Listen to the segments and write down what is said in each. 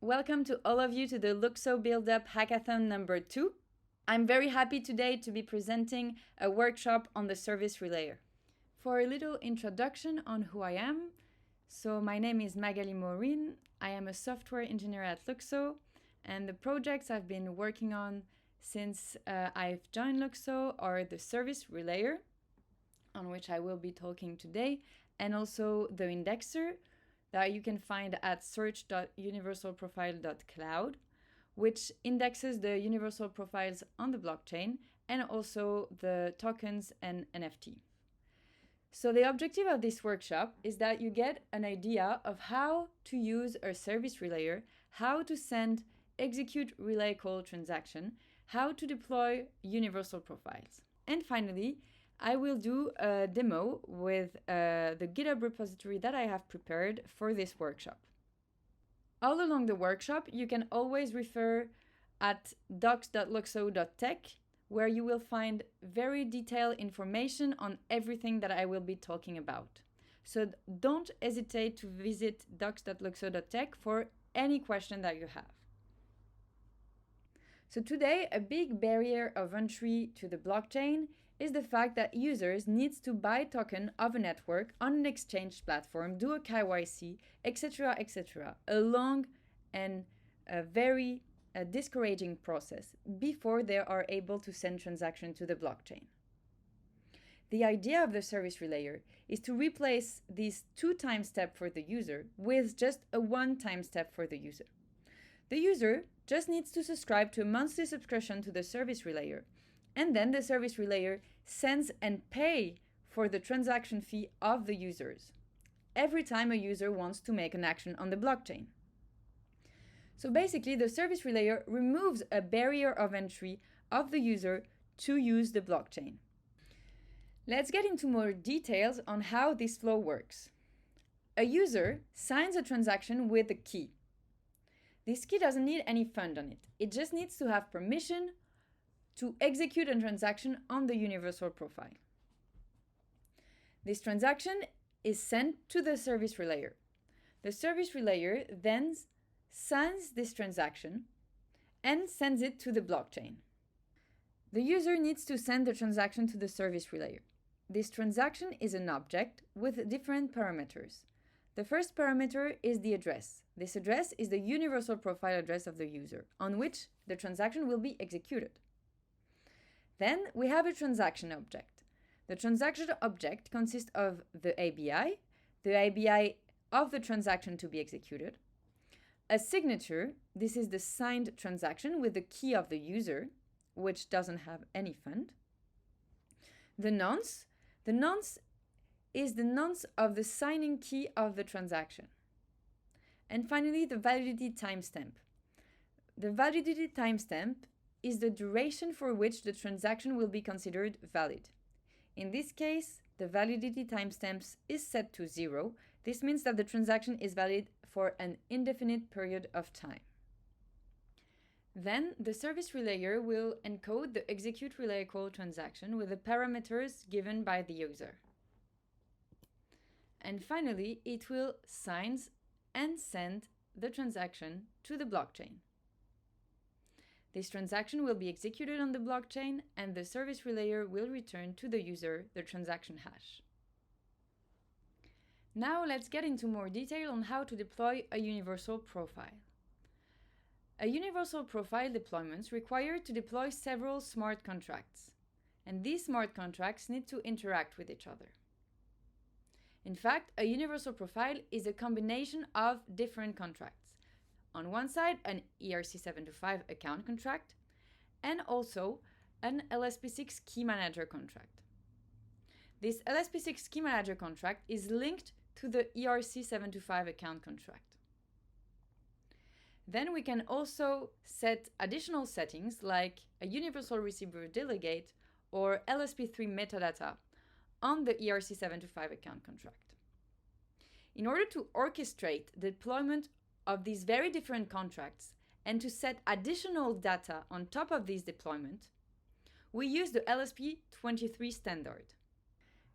Welcome to all of you to the Luxo BuildUP Hackathon number 2. I'm very happy today to be presenting a workshop on the service relayer. For a little introduction on who I am, so my name is Magali Maureen. I am a software engineer at Luxo, and the projects I've been working on since I've joined Luxo are the service relayer, on which I will be talking today, and also the indexer that you can find at search.universalprofile.cloud, which indexes the universal profiles on the blockchain and also the tokens and NFT. So the objective of this workshop is that you get an idea of how to use a service relayer, how to send execute relay call transaction, how to deploy universal profiles. And finally, I will do a demo with the GitHub repository that I have prepared for this workshop. All along the workshop, you can always refer at docs.luxo.tech, where you will find very detailed information on everything that I will be talking about. So don't hesitate to visit docs.luxo.tech for any question that you have. So today, a big barrier of entry to the blockchain is the fact that users need to buy token of a network on an exchange platform, do a KYC, etc., etc. A long and a very discouraging process before they are able to send transaction to the blockchain. The idea of the service relayer is to replace this two-time step for the user with just a one-time step for the user. The user just needs to subscribe to a monthly subscription to the service relayer, and then the service relayer sends and pays for the transaction fee of the users every time a user wants to make an action on the blockchain. So basically, the service relayer removes a barrier of entry of the user to use the blockchain. Let's get into more details on how this flow works. A user signs a transaction with a key. This key doesn't need any fund on it. It just needs to have permission to execute a transaction on the universal profile. This transaction is sent to the service relayer. The service relayer then signs this transaction and sends it to the blockchain. The user needs to send the transaction to the service relayer. This transaction is an object with different parameters. The first parameter is the address. This address is the universal profile address of the user, on which the transaction will be executed. Then we have a transaction object. The transaction object consists of the ABI of the transaction to be executed, a signature, this is the signed transaction with the key of the user, which doesn't have any fund, the nonce is the nonce of the signing key of the transaction, and finally the validity timestamp. The validity timestamp is the duration for which the transaction will be considered valid. In this case, the validity timestamp is set to 0. This means that the transaction is valid for an indefinite period of time. Then the service relayer will encode the execute relay call transaction with the parameters given by the user. And finally, it will sign and send the transaction to the blockchain. This transaction will be executed on the blockchain, and the service relayer will return to the user the transaction hash. Now let's get into more detail on how to deploy a universal profile. A universal profile deployments require to deploy several smart contracts, and these smart contracts need to interact with each other. In fact, a universal profile is a combination of different contracts. On one side, an ERC725 account contract, and also an LSP6 key manager contract. This LSP6 key manager contract is linked to the ERC725 account contract. Then we can also set additional settings like a universal receiver delegate or LSP3 metadata on the ERC725 account contract. In order to orchestrate the deployment of these very different contracts and to set additional data on top of this deployment, we use the LSP23 standard.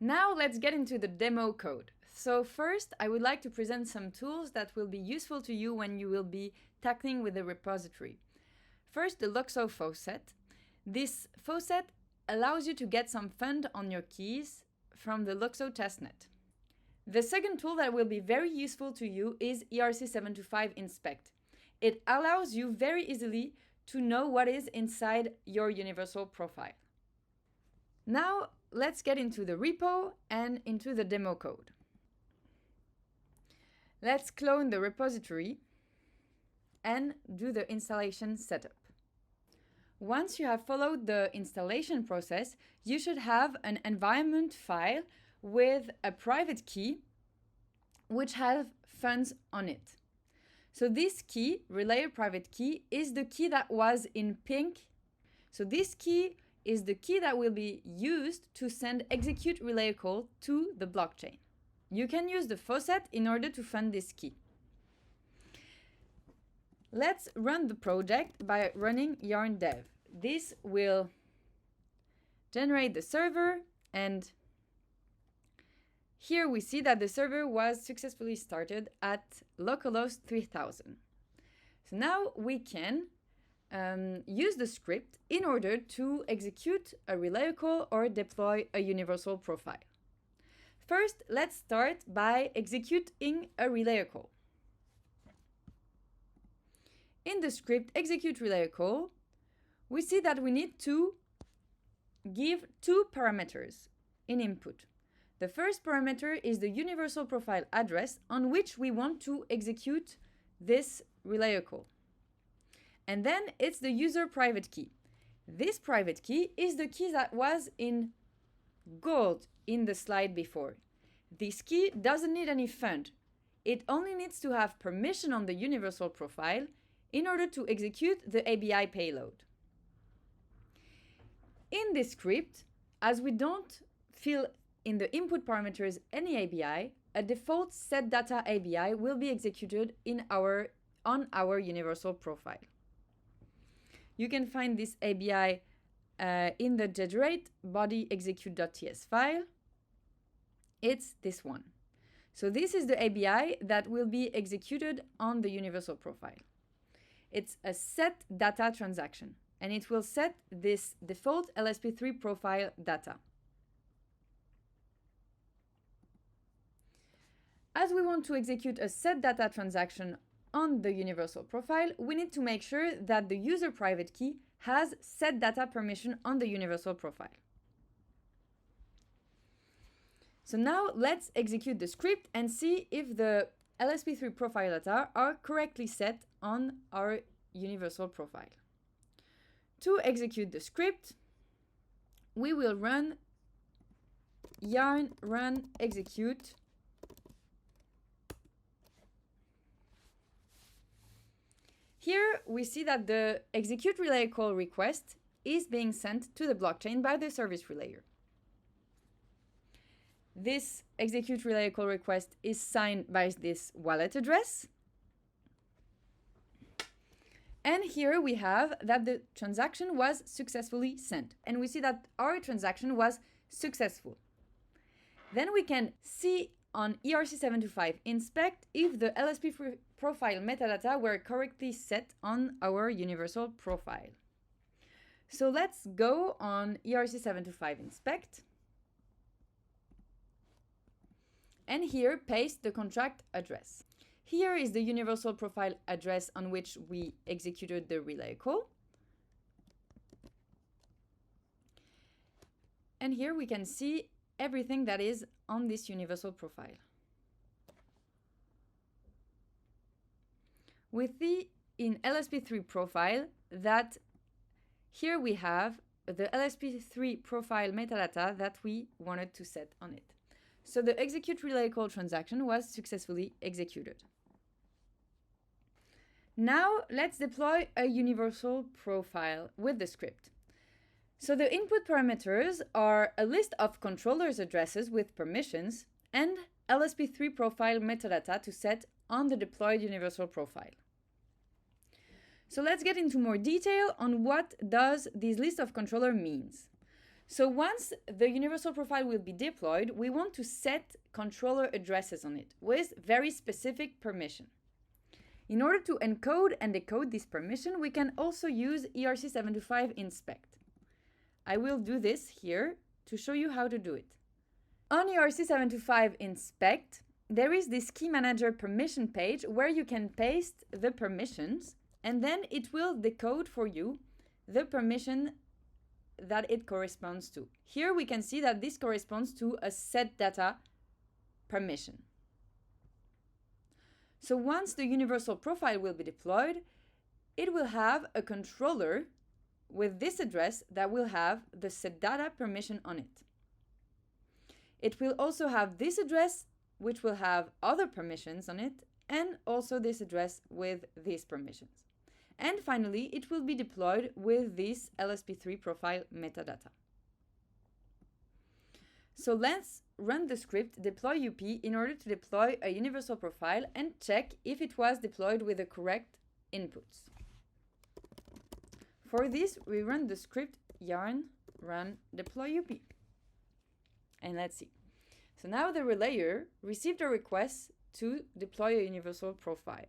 Now let's get into the demo code. So first, I would like to present some tools that will be useful to you when you will be tackling with the repository. First, the Luxo faucet. This faucet allows you to get some fund on your keys from the Luxo testnet. The second tool that will be very useful to you is ERC725 Inspect. It allows you very easily to know what is inside your universal profile. Now, let's get into the repo and into the demo code. Let's clone the repository and do the installation setup. Once you have followed the installation process, you should have an environment file with a private key which has funds on it. So this key, relayer private key, is the key that was in pink. So this key is the key that will be used to send execute relayer call to the blockchain. You can use the faucet in order to fund this key. Let's run the project by running yarn dev. This will generate the server, and here we see that the server was successfully started at localhost 3000. So now we can use the script in order to execute a relayer call or deploy a universal profile. First, let's start by executing a relayer call. In the script execute relayer call, we see that we need to give two parameters in input. The first parameter is the universal profile address on which we want to execute this relayer call. And then it's the user private key. This private key is the key that was in gold in the slide before. This key doesn't need any fund. It only needs to have permission on the universal profile in order to execute the ABI payload. In this script, as we don't fill in the input parameters any ABI, a default setData ABI will be executed on our universal profile. You can find this ABI in the generate body execute.ts file. It's this one. So this is the ABI that will be executed on the universal profile. It's a set data transaction, and it will set this default LSP3 profile data. As we want to execute a set data transaction on the universal profile, we need to make sure that the user private key has set data permission on the universal profile. So now let's execute the script and see if the LSP3 profile data are correctly set on our universal profile. To execute the script, we will run yarn run execute . Here we see that the execute relay call request is being sent to the blockchain by the service relayer. This execute relay call request is signed by this wallet address. And here we have that the transaction was successfully sent. And we see that our transaction was successful. Then we can see on ERC725 inspect if the LSP profile metadata were correctly set on our universal profile. So let's go on ERC725 inspect. And here paste the contract address. Here is the universal profile address on which we executed the relay call. And here we can see everything that is on this universal profile. We see in LSP3 profile that here we have the LSP3 profile metadata that we wanted to set on it. So the execute relay call transaction was successfully executed. Now let's deploy a universal profile with the script. So the input parameters are a list of controllers addresses with permissions and LSP3 profile metadata to set on the deployed universal profile. So let's get into more detail on what does this list of controller means. So once the universal profile will be deployed, we want to set controller addresses on it with very specific permission. In order to encode and decode this permission, we can also use ERC725 inspect. I will do this here to show you how to do it. On ERC725 inspect, there is this key manager permission page where you can paste the permissions, and then it will decode for you the permission that it corresponds to. Here we can see that this corresponds to a set data permission. So once the universal profile will be deployed, it will have a controller with this address that will have the set data permission on it. It will also have this address, which will have other permissions on it, and also this address with these permissions. And finally, it will be deployed with this LSP3 profile metadata. So let's run the script deploy-up in order to deploy a universal profile and check if it was deployed with the correct inputs. For this, we run the script yarn run deploy-up. And let's see. So now the relayer received a request to deploy a universal profile.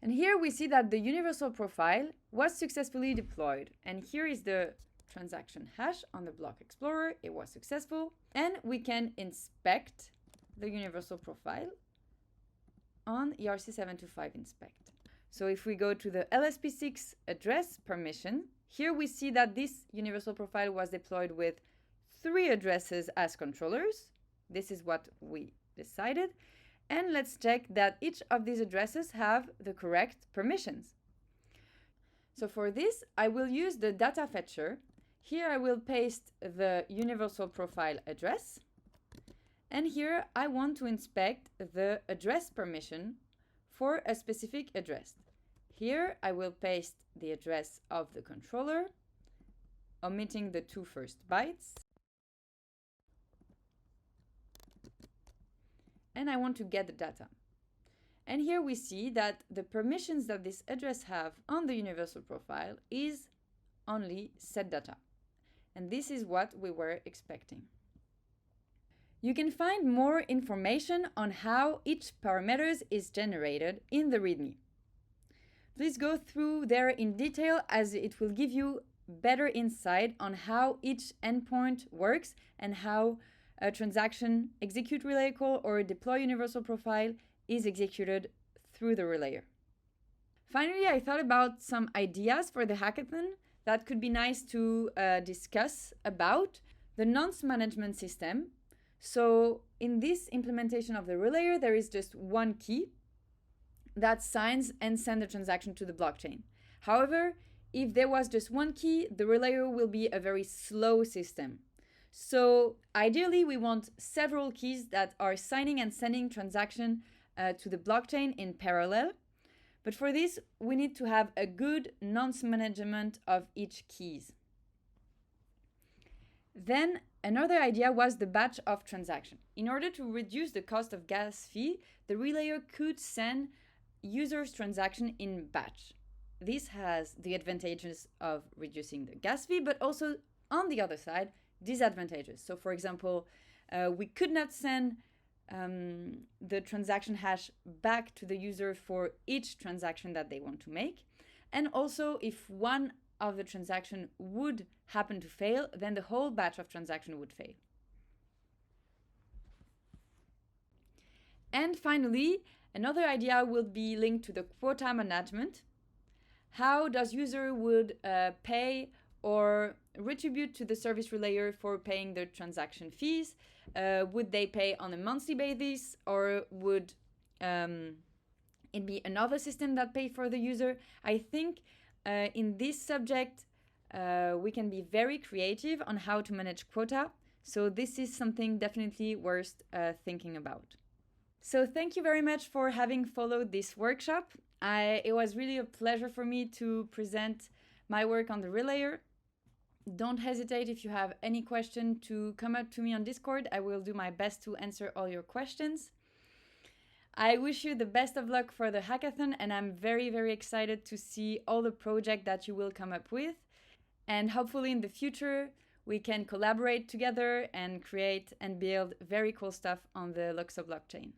And here we see that the universal profile was successfully deployed. And here is the transaction hash on the block explorer. It was successful. And we can inspect the universal profile on ERC725 inspect. So if we go to the LSP6 address permission, here we see that this universal profile was deployed with 3 addresses as controllers. This is what we decided. And let's check that each of these addresses have the correct permissions. So for this, I will use the data fetcher. Here I will paste the universal profile address. And here I want to inspect the address permission for a specific address. Here I will paste the address of the controller, omitting the 2 first bytes. And I want to get the data. And here we see that the permissions that this address have on the universal profile is only set data. And this is what we were expecting. You can find more information on how each parameters is generated in the README. Please go through there in detail, as it will give you better insight on how each endpoint works and how a transaction execute relay call or deploy universal profile is executed through the relayer. Finally, I thought about some ideas for the hackathon that could be nice to discuss about the nonce management system. So in this implementation of the relayer, there is just one key that signs and sends the transaction to the blockchain. However, if there was just one key, the relayer will be a very slow system. So ideally, we want several keys that are signing and sending transaction to the blockchain in parallel. But for this, we need to have a good nonce management of each keys. Then another idea was the batch of transaction. In order to reduce the cost of gas fee, the relayer could send users' transaction in batch. This has the advantages of reducing the gas fee, but also on the other side, disadvantages. So for example, we could not send the transaction hash back to the user for each transaction that they want to make. And also, if one of the transaction would happen to fail, then the whole batch of transaction would fail. And finally, another idea will be linked to the quota management. How does user would pay or retribute to the service relayer for paying their transaction fees? Would they pay on a monthly basis, or would it be another system that pay for the user? I think in this subject, we can be very creative on how to manage quota. So this is something definitely worth thinking about. So thank you very much for having followed this workshop. It was really a pleasure for me to present my work on the relayer. Don't hesitate, if you have any question, to come up to me on Discord. I will do my best to answer all your questions. I wish you the best of luck for the hackathon, and I'm very, very excited to see all the projects that you will come up with. And hopefully in the future, we can collaborate together and create and build very cool stuff on the Luxo blockchain.